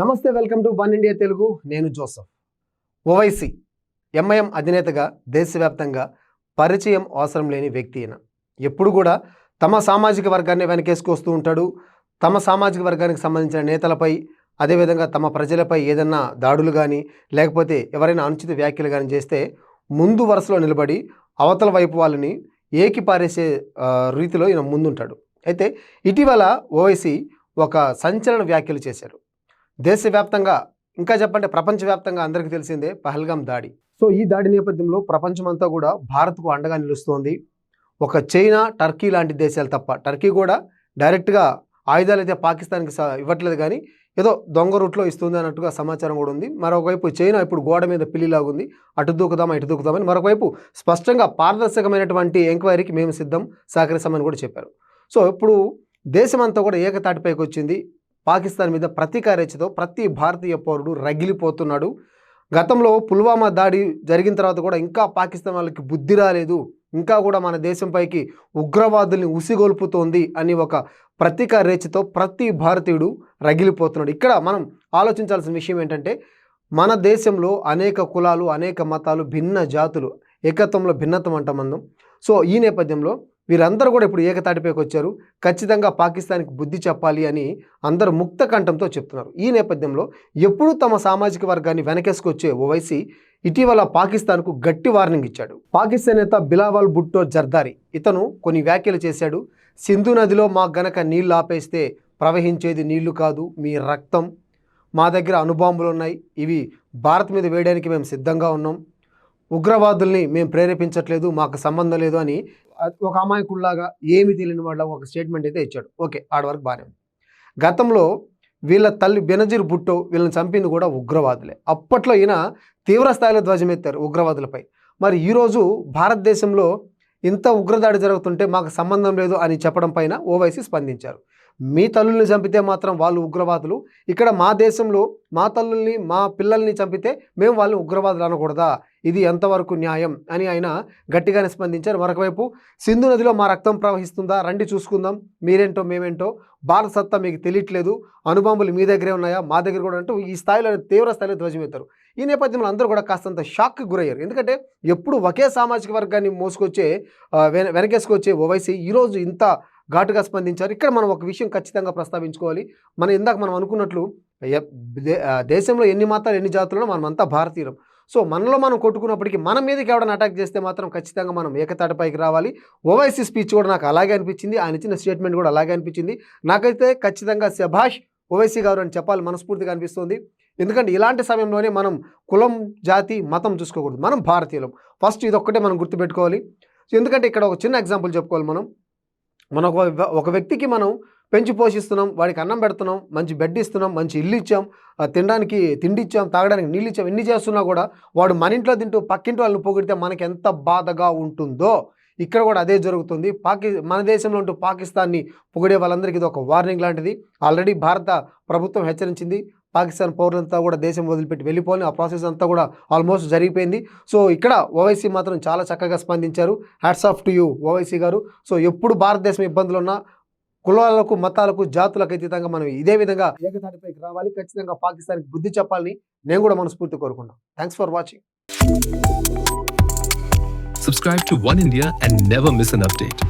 నమస్తే, welcome to one India Telugu. నేను Joseph. Owaisi MIM అధినేతగా దేశవ్యాప్తంగా పరిచయం అవసరం లేని వ్యక్తి అయిన ఎప్పుడు కూడా తమ సామాజిక వర్గాన్ని వెనకేసుకొస్తూ ఉంటాడు. తమ సామాజిక వర్గానికి సంబంధించిన నేతలపై, అదేవిధంగా తమ ప్రజలపై ఏదన్నా దాడులు కానీ లేకపోతే ఎవరైనా అనుచిత వ్యాఖ్యలు కానీ చేస్తే ముందు వరుసలో నిలబడి అవతల వైపు వాళ్ళని ఏకిపారేసే రీతిలో ఈయన ముందుంటాడు. అయితే ఇటీవల ఓవైసీ ఒక సంచలన వ్యాఖ్యలు చేశారు. దేశవ్యాప్తంగా, ఇంకా చెప్పంటే ప్రపంచవ్యాప్తంగా అందరికీ తెలిసిందే పహల్గాం దాడి. సో ఈ దాడి నేపథ్యంలో ప్రపంచమంతా కూడా భారత్కు అండగా నిలుస్తోంది. ఒక చైనా, టర్కీ లాంటి దేశాలు తప్ప, టర్కీ కూడా డైరెక్ట్గా ఆయుధాలు అయితే పాకిస్తాన్కి ఇవ్వట్లేదు, కానీ ఏదో దొంగ రూట్లో ఇస్తుంది అన్నట్టుగా సమాచారం కూడా ఉంది. మరొకవైపు చైనా ఇప్పుడు గోడ మీద పిల్లిలాగుంది, అటు దూకుదామా ఇటు దూకుదామని. మరొకవైపు స్పష్టంగా పారదర్శకమైనటువంటి ఎంక్వైరీకి మేము సిద్ధం, సహకరిస్తామని కూడా చెప్పారు. సో ఇప్పుడు దేశమంతా కూడా ఏకతాటిపైకి వచ్చింది. పాకిస్తాన్ మీద ప్రతీకారేచ్ఛతో ప్రతి భారతీయ పౌరుడు రగిలిపోతున్నాడు. గతంలో పుల్వామా దాడి జరిగిన తర్వాత కూడా ఇంకా పాకిస్తాన్ వాళ్ళకి బుద్ధి రాలేదు, ఇంకా కూడా మన దేశంపైకి ఉగ్రవాదుల్ని ఉసిగొల్పుతోంది అని ఒక ప్రతీకారేచ్ఛతో ప్రతి భారతీయుడు రగిలిపోతున్నాడు. ఇక్కడ మనం ఆలోచించాల్సిన విషయం ఏంటంటే, మన దేశంలో అనేక కులాలు, అనేక మతాలు, భిన్న జాతులు, ఏకత్వంలో భిన్నత్వం అంటాం మనం. సో ఈ నేపథ్యంలో వీరందరూ కూడా ఇప్పుడు ఏకతాటిపైకి వచ్చారు. ఖచ్చితంగా పాకిస్తాన్కి బుద్ధి చెప్పాలి అని అందరూ ముక్త కంఠంతో చెప్తున్నారు. ఈ నేపథ్యంలో ఎప్పుడూ తమ సామాజిక వర్గాన్ని వెనకేసుకొచ్చే ఓవైసీ ఇటీవల పాకిస్తాన్కు గట్టి వార్నింగ్ ఇచ్చాడు. పాకిస్తాన్ నేత బిలావల్ భుట్టో జర్దారీ ఇతను కొన్ని వ్యాఖ్యలు చేశాడు. సింధు నదిలో మా గనక నీళ్లు ఆపేస్తే ప్రవహించేది నీళ్లు కాదు, మీ రక్తం. మా దగ్గర అణుబాంబులు ఉన్నాయి, ఇవి భారత్ మీద వేయడానికి మేము సిద్ధంగా ఉన్నాం. ఉగ్రవాదుల్ని మేము ప్రేరేపించట్లేదు, మాకు సంబంధం లేదు అని ఒక అమాయకుల్లాగా, ఏమి తెలియని వాళ్ళ ఒక స్టేట్మెంట్ అయితే ఇచ్చాడు. ఓకే, ఆడ వరకు బాగానే ఉంది. గతంలో వీళ్ళ తల్లి బెనజీర్ భుట్టో వీళ్ళని చంపింది కూడా ఉగ్రవాదులే. అప్పట్లో ఈయన తీవ్ర స్థాయిలో ధ్వజమెత్తారు ఉగ్రవాదులపై. మరి ఈరోజు భారతదేశంలో ఇంత ఉగ్రదాడి జరుగుతుంటే మాకు సంబంధం లేదు అని చెప్పడం పైన ఓవైసీ స్పందించారు. మీ తల్లుల్ని చంపితే మాత్రం వాళ్ళు ఉగ్రవాదులు, ఇక్కడ మా దేశంలో మా తల్లుల్ని, మా పిల్లల్ని చంపితే మేము వాళ్ళని ఉగ్రవాదులు అనకూడదా? ఇది ఎంతవరకు న్యాయం అని ఆయన గట్టిగానే స్పందించారు. మరొకవైపు సింధు నదిలో మా రక్తం ప్రవహిస్తుందా, రండి చూసుకుందాం, మీరేంటో మేమేంటో, భారత సత్తా మీకు తెలియట్లేదు, అణుబాంబులు మీ దగ్గరే ఉన్నాయా, మా దగ్గర కూడా అంటూ ఈ స్థాయిలో తీవ్ర స్థాయిలో ధ్వజమెత్తారు. ఈ నేపథ్యంలో అందరూ కూడా కాస్తంత షాక్కి గురయ్యారు. ఎందుకంటే ఎప్పుడు ఒకే సామాజిక వర్గాన్ని మోసుకొచ్చే వెనకేసుకొచ్చే ఓవైసీ ఈరోజు ఇంత ఘాటుగా స్పందించారు. ఇక్కడ మనం ఒక విషయం ఖచ్చితంగా ప్రస్తావించుకోవాలి. ఇందాక మనం అనుకున్నట్లు దేశంలో ఎన్ని మతాలు, ఎన్ని జాతులను మనమంతా భారతీయులం. సో మనలో మనం కొట్టుకున్నప్పటికీ మన మీదకి ఎవరైనా అటాక్ చేస్తే మాత్రం ఖచ్చితంగా మనం ఏకతాటిపైకి రావాలి. ఓవైసీ స్పీచ్ కూడా నాకు అలాగే అనిపించింది, ఆయన ఇచ్చిన స్టేట్మెంట్ కూడా అలాగే అనిపించింది. నాకైతే ఖచ్చితంగా శభాష్ ఓవైసీ గారు అని చెప్పాలి మనస్ఫూర్తిగా అనిపిస్తుంది. ఎందుకంటే ఇలాంటి సమయంలోనే మనం కులం, జాతి, మతం చూసుకోకూడదు, మనం భారతీయులం. ఫస్ట్ ఇదొక్కటే మనం గుర్తుపెట్టుకోవాలి. ఎందుకంటే ఇక్కడ ఒక చిన్న ఎగ్జాంపుల్ చెప్పుకోవాలి. మనం ఒక వ్యక్తికి మనం పెంచి పోషిస్తున్నాం, వాడికి అన్నం పెడుతున్నాం, మంచి బెడ్ ఇస్తున్నాం, మంచి ఇల్లు ఇచ్చాం, తినడానికి తిండి ఇచ్చాం, తాగడానికి నీళ్ళు ఇచ్చాం, ఇన్ని చేస్తున్నా కూడా వాడు మన ఇంట్లో తింటూ పక్కింటి వాళ్ళని పొగిడితే మనకి ఎంత బాధగా ఉంటుందో ఇక్కడ కూడా అదే జరుగుతుంది. మన దేశంలో ఉంటూ పాకిస్తాన్ని పొగిడే వాళ్ళందరికీ ఇది ఒక వార్నింగ్ లాంటిది. ఆల్రెడీ భారత ప్రభుత్వం హెచ్చరించింది, పాకిస్తాన్ పౌరులంతా కూడా దేశం వదిలిపెట్టి వెళ్ళిపోవాలి. ఆ ప్రాసెస్ అంతా కూడా ఆల్మోస్ట్ జరిగిపోయింది. సో ఇక్కడ ఓవైసీ మాత్రం చాలా చక్కగా స్పందించారు. Hats off to you Owaisi గారు. సో ఎప్పుడు భారతదేశం ఇబ్బందులు ఉన్నా కులాలకు, మతాలకు, జాతులకు అతీతంగా మనం ఇదే విధంగా ఏకతాటిపైకి రావాలి. ఖచ్చితంగా పాకిస్తాన్కి బుద్ధి చెప్పాలని నేను కూడా మనస్ఫూర్తి కోరుకున్నాను. Thanks for watching. Subscribe to One India and never miss an update.